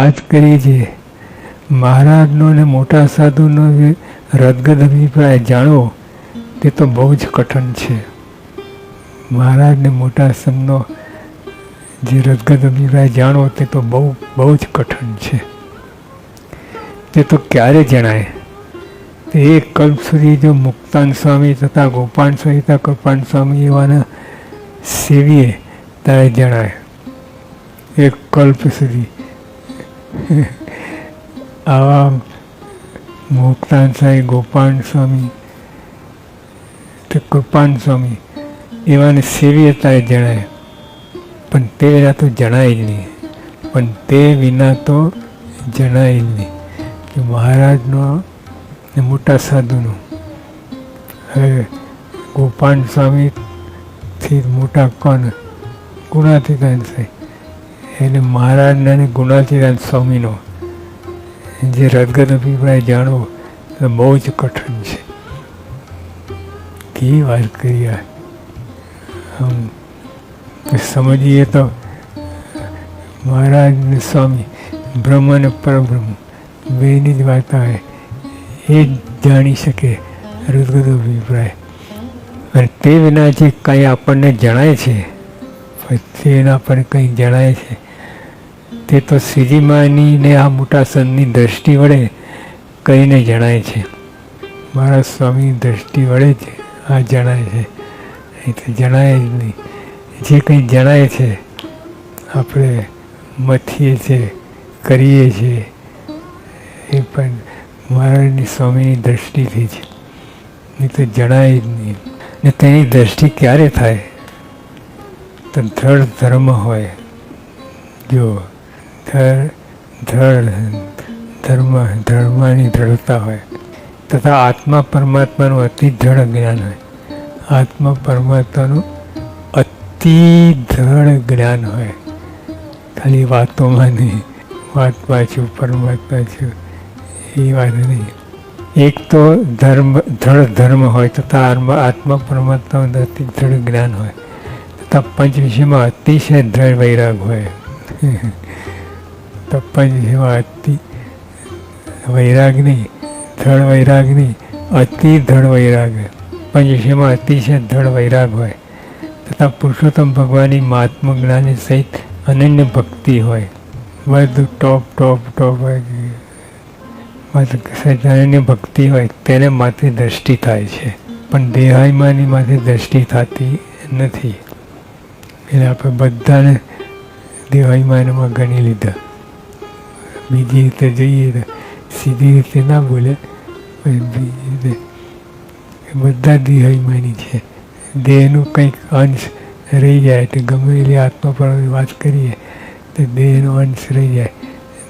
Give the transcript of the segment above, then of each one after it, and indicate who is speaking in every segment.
Speaker 1: વાત કરી છે મહારાજનો ને મોટા સાધુનો જે રદગદ અભિપ્રાય જાણવો તે તો બહુ જ કઠણ છે. મહારાજને મોટા સંતનો જે રદગદ અભિપ્રાય જાણવો તે તો બહુ જ કઠણ છે. તે તો ક્યારે જણાય? તે એક કલ્પ સુધી જો મુક્તાન સ્વામી તથા ગોપાલ સ્વામી તથા કૃપાલ સ્વામી એવાના સેવીએ ત્યારે જણાય. એક કલ્પ સુધી આવા મુક્તાન સ્વામી, ગોપાલ સ્વામી, કૃપાલ સ્વામી એવાને સેવીએ ત્યારે જણાય. પણ તે વિના તો જણાય જ નહીં. પણ તે વિના તો જણાય જ નહીં કે મહારાજનો ને મોટા સાધુનું. હવે ગોપાલ સ્વામીથી મોટા કોણ? ગુણાતીતાન થાય. એટલે મહારાજના અને ગુણાતીતાન સ્વામીનો જે રદગદ અભિપ્રાય જાણવો તો બહુ જ કઠણ છે. કેવી વાત કરીએ સમજીએ તો મહારાજ ને સ્વામી બ્રહ્મ અને પરબ્રહ્મ બેની જ વાત આવે એ જ જાણી શકે રદગદ અભિપ્રાય. અને તે વિના જે કંઈ આપણને જણાય છે, તે વિના આપણને કંઈ જણાય છે તે તો શ્રીજીમાની ને આ મોટા સંતની દ્રષ્ટિ વડે કહીને જણાય છે. મારા સ્વામીની દ્રષ્ટિ વડે જ આ જણાય છે. એ તો જણાય જ નહીં. જે કંઈ જણાય છે આપણે મથીએ છીએ, કરીએ છીએ એ પણ મહારાજની સ્વામીની દ્રષ્ટિથી જ. એ તો જણાય જ નહીં. ને તેની દ્રષ્ટિ ક્યારે થાય? તો દ્રઢ ધર્મ હોય. જો ધર્મની દ્રઢતા હોય તથા આત્મા પરમાત્માનું અતિ દ્રઢ જ્ઞાન હોય. આત્મા પરમાત્માનું અતિ દ્રઢ જ્ઞાન હોય. ખાલી વાતોમાં નહીં, વાતમાં છું પરમાત્મા છું એ વાત નહીં. એક તો દ્રઢ ધર્મ હોય તથા આત્મા પરમાત્માનું અતિ દ્રઢ જ્ઞાન હોય તથા પંચ વિષયમાં અતિશય દ્રઢ વૈરાગ હોય. તો પંચ વિષયમાં અતિ વૈરાગ નહીં, દ્રઢ વૈરાગ નહીં, અતિ દ્રઢ વૈરાગ. પંચ વિષયમાં અતિશય દ્રઢ વૈરાગ હોય તથા પુરુષોત્તમ ભગવાનની મહાત્મ જ્ઞાની સહિત અનન્ય ભક્તિ હોય. બધું ટોપ હોય. અનન્ય ભક્તિ હોય તેને માથે દ્રષ્ટિ થાય છે. પણ દેહાયમાની માથે દ્રષ્ટિ થતી નથી. એટલે આપણે બધાને દેહાયમાનમાં ગણી લીધા. બીજી રીતે જોઈએ તો સીધી રીતે ના બોલે, બીજી રીતે બધા દેહાયમાની છે. દેહનું કંઈક અંશ રહી જાય તો ગમે એટલી આત્મા પર વાત કરીએ તો દેહનો અંશ રહી જાય.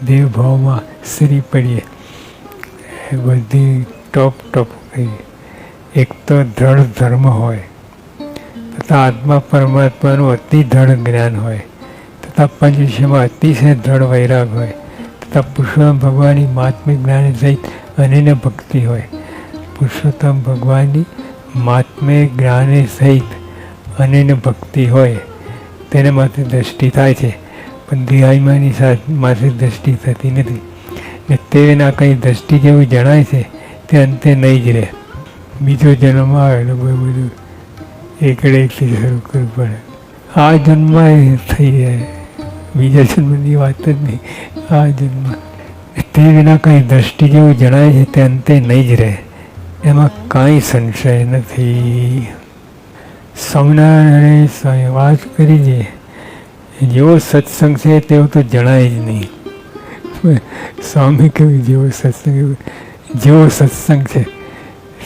Speaker 1: દેહ ભાવમાં સરી પડીએ. બધી ટોપ કહીએ. એક તો દ્રઢ ધર્મ હોય તથા આત્મા પરમાત્માનું અતિ દ્રઢ જ્ઞાન હોય તથા પંચ વિષયમાં અતિશય દ્રઢ વૈરાગ હોય તથા પુરુષોત્તમ ભગવાનની મહાત્મ્ય જ્ઞાન સહિત અનન્ય ભક્તિ હોય. પુરુષોત્તમ ભગવાનની મહાત્મ્ય જ્ઞાને સહિત અનન્ય ભક્તિ હોય તેને માથે દ્રષ્ટિ થાય છે. પણ દેહાયમાની માથે દ્રષ્ટિ થતી નથી. ને તે વિના કંઈ દ્રષ્ટિ જેવું જણાય છે તે અંતે નહીં જ રહે. બીજો જન્મ આવે એટલે બધું એકથી શરૂ કરવું પડે. આ જન્મ થઈ જાય, બીજા જન્મની વાત જ નહીં. આ જન્મ તે વિના કંઈ દ્રષ્ટિ જેવું જણાય છે તે અંતે નહીં જ રહે. એમાં કાંઈ સંશય નથી. સ્વામિનારાયણે સ્વામી વાત કરી છે જેવો સત્સંગ છે તેવું તો જણાય જ નહીં. સ્વામી કહ્યું જેવો સત્સંગ છે,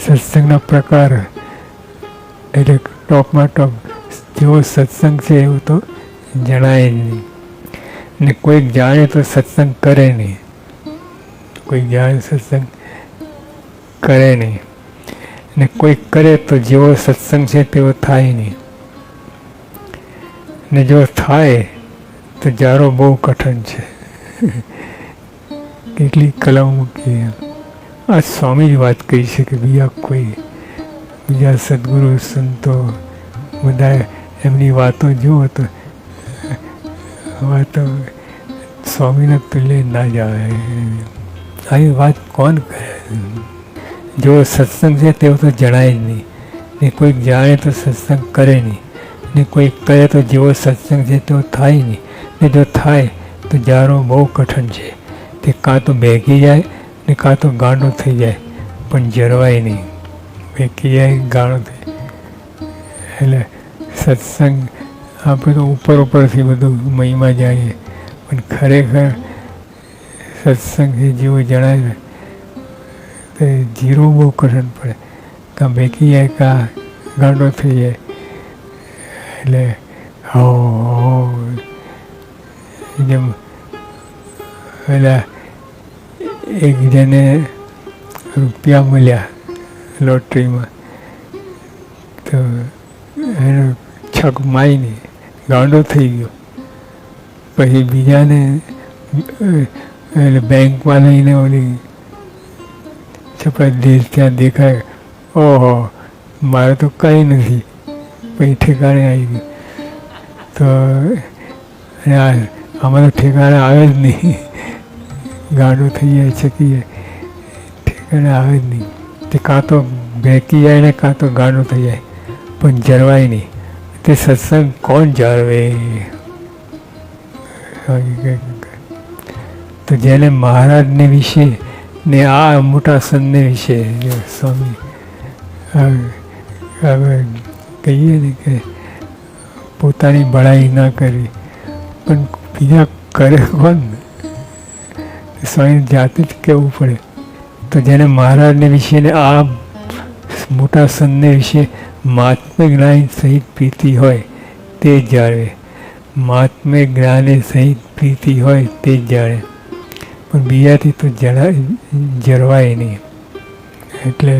Speaker 1: સત્સંગના પ્રકાર એટલે ટોપમાં ટોપ જેવો સત્સંગ છે એવું તો જણાય જ નહીં. ને કોઈક જાણે તો સત્સંગ કરે નહીં. કોઈક જાણે સત્સંગ કરે નહીં. ને કોઈ કરે તો જેવો સત્સંગ છે તેવો થાય નહીં. ને જો થાય તો જારો બહુ કઠણ છે. કેટલી કલમ મૂકી. આ સ્વામી જ વાત કહી છે કે બીજા સદગુરુ સંતો બધા એમની વાતો જુઓ તો વાતો સ્વામીના તુલ્ય ના જ આવે. આવી વાત કોણ કરે? જો સત્સંગ છે તેવું તો જણાય જ નહીં, ને કોઈક જાણે તો સત્સંગ કરે નહીં, ને કોઈ કરે તો જેવો સત્સંગ છે તેવો થાય નહીં, ને જો થાય તો જાણવું બહુ કઠણ છે. તે કાં તો બેગી જાય ને કાં તો ગાંડો થઈ જાય, પણ જરવાય નહીં. બેકી જાય ગાંડો થઈ. એટલે સત્સંગ આપણે તો ઉપરથી બધું મહિમા જાણીએ, પણ ખરેખર સત્સંગ જેવું જણાય ને તો જીરવું બહુ કઠણ પડે. કાં બેકી જાય કાં ગાંડો થઈ જાય. એટલે જેમ પેલા એક જણે રૂપિયા મળ્યા લોટરીમાં, તો એનો છક માય નહીં, ગાંડો થઈ ગયો. પછી બીજાને એટલે બેંકમાં લઈને ઓલી છપાઈ ત્યાં દેખાય, ઓહો મારે તો કંઈ નથી, પછી ઠેકાણે આવી ગયું. તો આમાં તો ઠેકાણે આવે જ નહીં, ગાંડો થઈ જાય, છકી જાય, ઠેકાણે આવે જ નહીં. તે કાં તો બેકી જાય ને કાં તો ગાંડો થઈ જાય, પણ જળવાય નહીં. તે સત્સંગ કોણ જાળવે? તો જેને મહારાજને વિશે ને આ મોટા સંતને વિશે સ્વામી હવે કહીએ ને કે પોતાની બળાઈ ના કરી, પણ બીજા કરે કોણ? સ્વામી જાતે જ કહેવું પડે. તો જેને મહારાજને વિશે ને આ મોટા સંતને વિશે મહાત્મ્ય જ્ઞાન સહિત પ્રીતિ હોય તે જ જાણે. મહાત્મ્ય જ્ઞાને સહિત પ્રીતિ હોય તે જ જાણે, પણ બીજાથી તો જરવાય નહીં. એટલે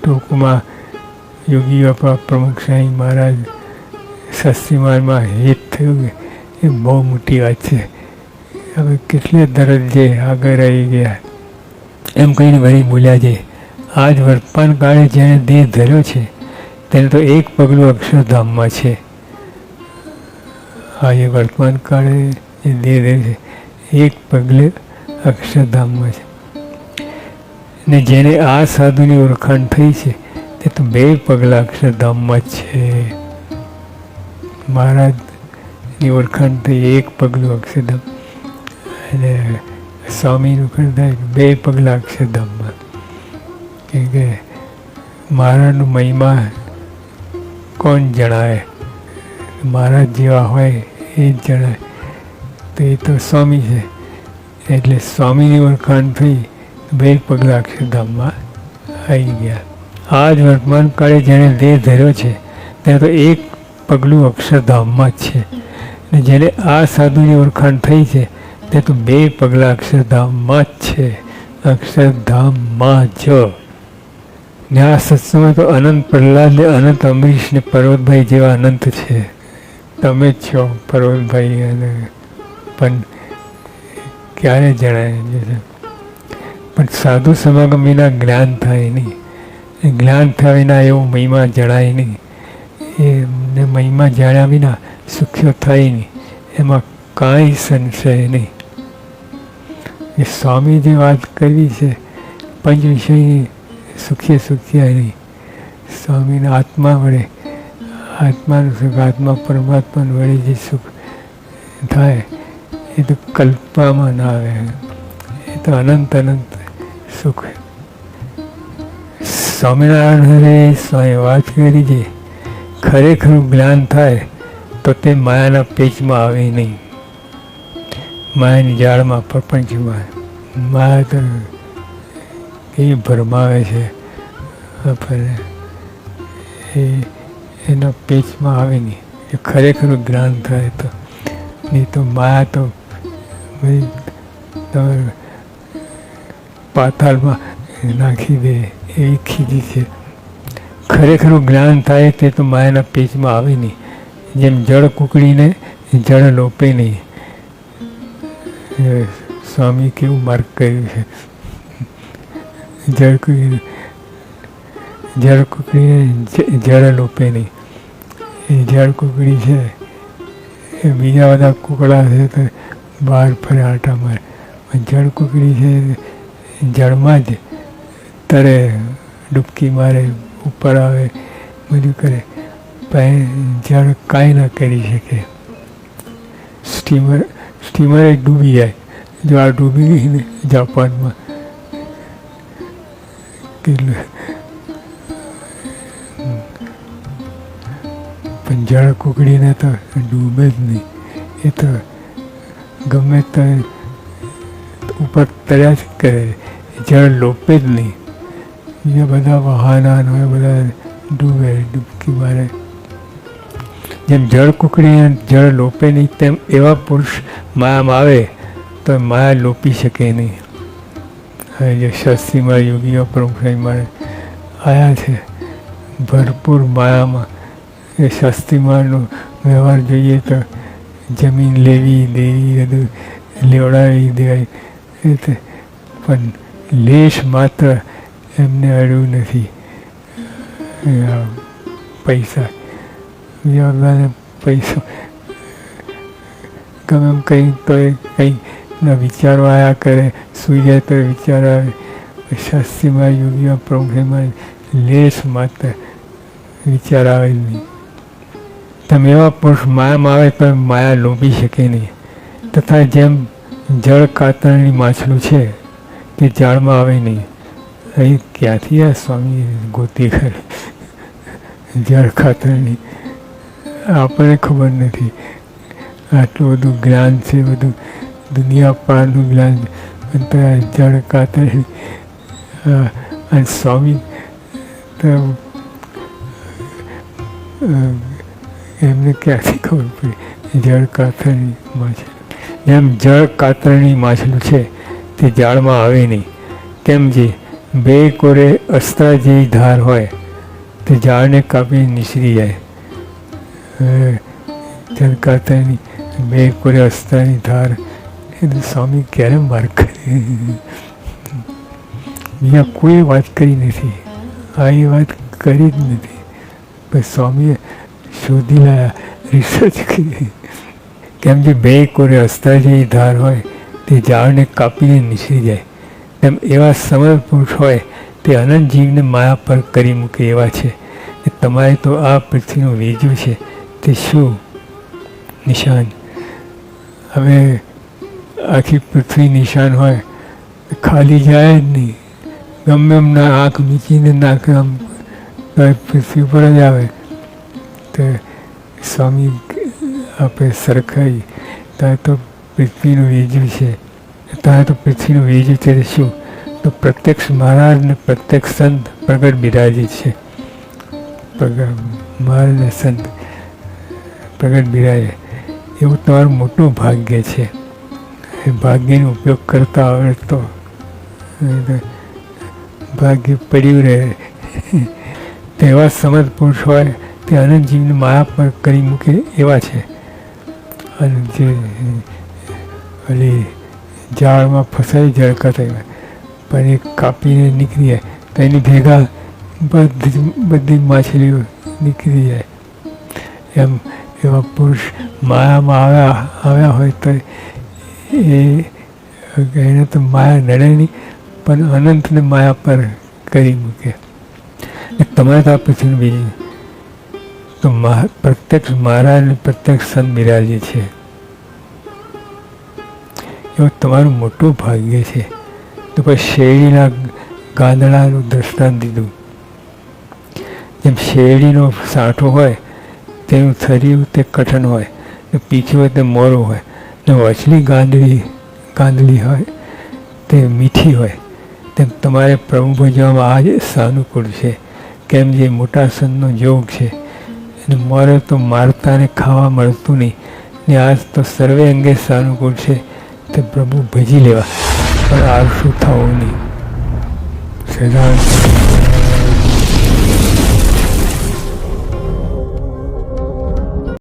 Speaker 1: ટૂંકમાં યોગી બાપા પ્રમુખ સ્વામી મહારાજ સસ્તીમાનમાં હેત થયું એ બહુ મોટી વાત છે. હવે કેટલે દરજ્જે આગળ રહી ગયા એમ કહીને વળી બોલ્યા છે. આજ વર્તમાન કાળે જેણે દેહ ધર્યો છે તેને તો એક પગલું અક્ષરધામમાં છે. આજે વર્તમાન કાળે જે દેહ ધર્યો છે એક પગલે અક્ષરધામમાં છે. ને જેને આ સાધુની ઓળખાણ થઈ છે તે તો 2 પગલાં અક્ષરધામમાં જ છે. મહારાજની ઓળખાણ થઈ 1 પગલું અક્ષરધામ, અને સ્વામીનું ઓળખાણ થાય 2 પગલાં અક્ષરધામમાં. કેમ કે મહારાજનું મહિમા કોણ જણાય? મહારાજ જેવા હોય એ જ જણાય. તો એ તો સ્વામી છે, એટલે સ્વામીની ઓળખાણ થઈ 2 પગલાં અક્ષરધામમાં આવી ગયા. આ જ વર્તમાન કાળે જેણે દેહ ધર્યો છે તેને તો 1 પગલું અક્ષરધામમાં જ છે, અને જેને આ સાધુની ઓળખાણ થઈ છે તે તો 2 પગલાં અક્ષરધામમાં જ છે. અક્ષરધામમાં જ. ને આ સત્સંગમાં તો અનંત પ્રહલાદ ને અનંત અમરીશ ને પર્વતભાઈ જેવા અનંત છે. તમે જ છો પર્વતભાઈ, અને પણ ક્યારે જણાય? પણ સાધુ સમાગમ વિના જ્ઞાન થાય નહીં, જ્ઞાન થયા વિના એવો મહિમા જણાય નહીં, એમને મહિમા જાણ્યા વિના સુખ્યો થાય નહીં, એમાં કાંઈ સંશય નહીં. એ સ્વામી જે વાત કરવી છે પંચ વિષયની સુખ્યા નહીં. સ્વામીના આત્મા વડે આત્માનું સુખ, આત્મા પરમાત્માનું વડે જે સુખ થાય એ તો કલ્પવામાં ના આવે, એ તો અનંત સુખ. સ્વામિનારાયણ સ્વામી વાત કરી છે, ખરેખરું જ્ઞાન થાય તો તે માયાના પેચમાં આવે નહીં, માયાની જાળમાં પ્રપંચમાં. માયા તો એ ભરમાવે છે આપણને, એના પેચમાં આવે નહીં. એ ખરેખરું જ્ઞાન થાય તો, નહીં તો માયા તો બધી તમે પાતાળમાં નાખી દે એવી ખીજી છે. ખરેખરું જ્ઞાન થાય તે તો માયાના પેચમાં આવે નહીં. જેમ જળ કુકડીને જળ લોપે નહીં. સ્વામી કેવું માર્ગ કર્યું છે. જળ કુકડીને જળ લોપે નહીં. એ જળ કુકડી છે એ બીજા બધા કુકડા છે તો બહાર ફરે આટા મારે. પણ જળ કુકડી છે જળમાં જ તરે, ડૂબકી મારે, ઉપર આવે, બધું કરે. પણ જળ કાંઈ ના કરી શકે. સ્ટીમર એ ડૂબી જાય. જો આ ડૂબી ગઈ ને જાપાનમાં, કેટલું પણ જળ કુકડીને તો ડૂબે જ નહીં. એ તો ગમે તો ઉપર તર્યા જ કરે, જળ લોપે જ નહીં. બીજા બધા વાહના હોય બધા ડૂબે, ડૂબકી મારે. જેમ જળ કુકડી જળ લોપે નહીં, તેમ એવા પુરુષ માયામાં આવે તો માયા લોપી શકે નહીં. હવે જે શાસ્ત્રીમાં યોગીઓ પ્રમુખ મારે આવ્યા છે ભરપૂર માયામાં. એ શાસ્ત્રીમાનો વ્યવહાર જોઈએ તો જમીન લેવી દેવી બધું લેવડાવી દેવાય. પણ લેશ માત્ર એમને અડવું નથી. પૈસા બીજા બધાને પૈસો ગમે એમ કંઈ તો કંઈના વિચારો આવ્યા કરે, સૂઈ જાય તો વિચાર આવે. શાસ્ત્રીમાં યોગીઓ પ્રમુખમાં લેશ માત્ર વિચાર આવે જ નહીં. તમે એવા પુરુષ માયામાં આવે તો માયા લોભી શકે નહીં. તથા જેમ જળ કાતરની માછલું છે તે જાળમાં આવે નહીં. અહીં ક્યાંથી આ સ્વામી ગોતી કરે જળ ખાતરની? આપણને ખબર નથી. આટલું બધું જ્ઞાન છે, બધું દુનિયા પારનું જ્ઞાન, પણ તો જળ કાતરની અને સ્વામી તો એમને ક્યાંથી ખબર પડી જળ કાતરની માછલું? જેમ જળ કાતરની માછલું છે તે જાળમાં આવે નહીં, તેમ જે બે કોરે અસ્ત્રા જેવી ધાર હોય તે ઝાડને કાપી નિસરી જાય. જળ કાતરની બે કોરે અસ્ત્રાની ધાર એ સ્વામી ક્યારે માર કરે? બીજા કોઈ વાત કરી નથી, આ એ વાત કરી જ નથી. પણ સ્વામીએ શોધી લાયા, રિસર્ચ કરી. કેમ કે બે કોરે અસ્ત્ર જેવી ધાર હોય તે ઝાડને કાપીને નિસરી જાય, તેમ એવા સમર્થ પુરુષ હોય તે અનંત જીવને માયા પર કરી મૂકે એવા છે. તમારે તો આ પૃથ્વીનું વેજું છે તે શું નિશાન? હવે આખી પૃથ્વી નિશાન હોય ખાલી જાય જ નહીં. ગમે એમના આંખ મીચીને નાખે આમ પૃથ્વી પર જ આવે. તો સ્વામી આપણે સરખાઈ ત્યાં તો પૃથ્વીનું વેજું છે, ત્યાં તો પૃથ્વીનું વેજું છે શું? તો પ્રત્યક્ષ મહારાજ ને પ્રત્યક્ષ સંત પ્રગટ બિરાજિત છે. મહારાજ ને સંત પ્રગટ બિરાજે એવું તમારું મોટું ભાગ્ય છે. એ ભાગ્યનો ઉપયોગ કરતા આવે તો ભાગ્ય પડ્યું રહે. તેવા સમર્થ પુરુષ હોય તે અનંત જીવને માયા પર કરી મૂકે એવા છે. અને જે ઓલી ઝાડમાં ફસાઈ જળકા થયા પણ એ કાપીને નીકળી જાય તો એની ભેગા બધી માછલીઓ નીકળી જાય. એમ એવા પુરુષ માયામાં આવ્યા હોય તો એને તો માયા નડે નહીં, પણ અનંતને માયા પર કરી મૂકે. તમારે તો આ પૃથ્વીનું બીજું તો પ્રત્યક્ષ મહારાજને પ્રત્યક્ષ સંત બિરાજે છે. એવું તમારું મોટું ભાગ્ય છે. તો પછી શેરડીના ગાંદડાનું દ્રષ્ટાંત દીધું. જેમ શેરડીનો સાંઠો હોય તેનું થર્યું તે કઠણ હોય, ને પીછું હોય તે મોરું હોય, ને વચલી ગાંદડી હોય તે મીઠી હોય. તેમ તમારે પ્રભુ ભજવામાં આ જ સાનુકૂળ છે. કેમ જે મોટા સંતનો યોગ છે અને મારે તો મારતાને ખાવા મળતું નહીં, ને આજ તો સર્વે અંગે સાનુકૂળ છે તે પ્રભુ ભજી લેવા, પણ આળસુ થવું નહીં. સદા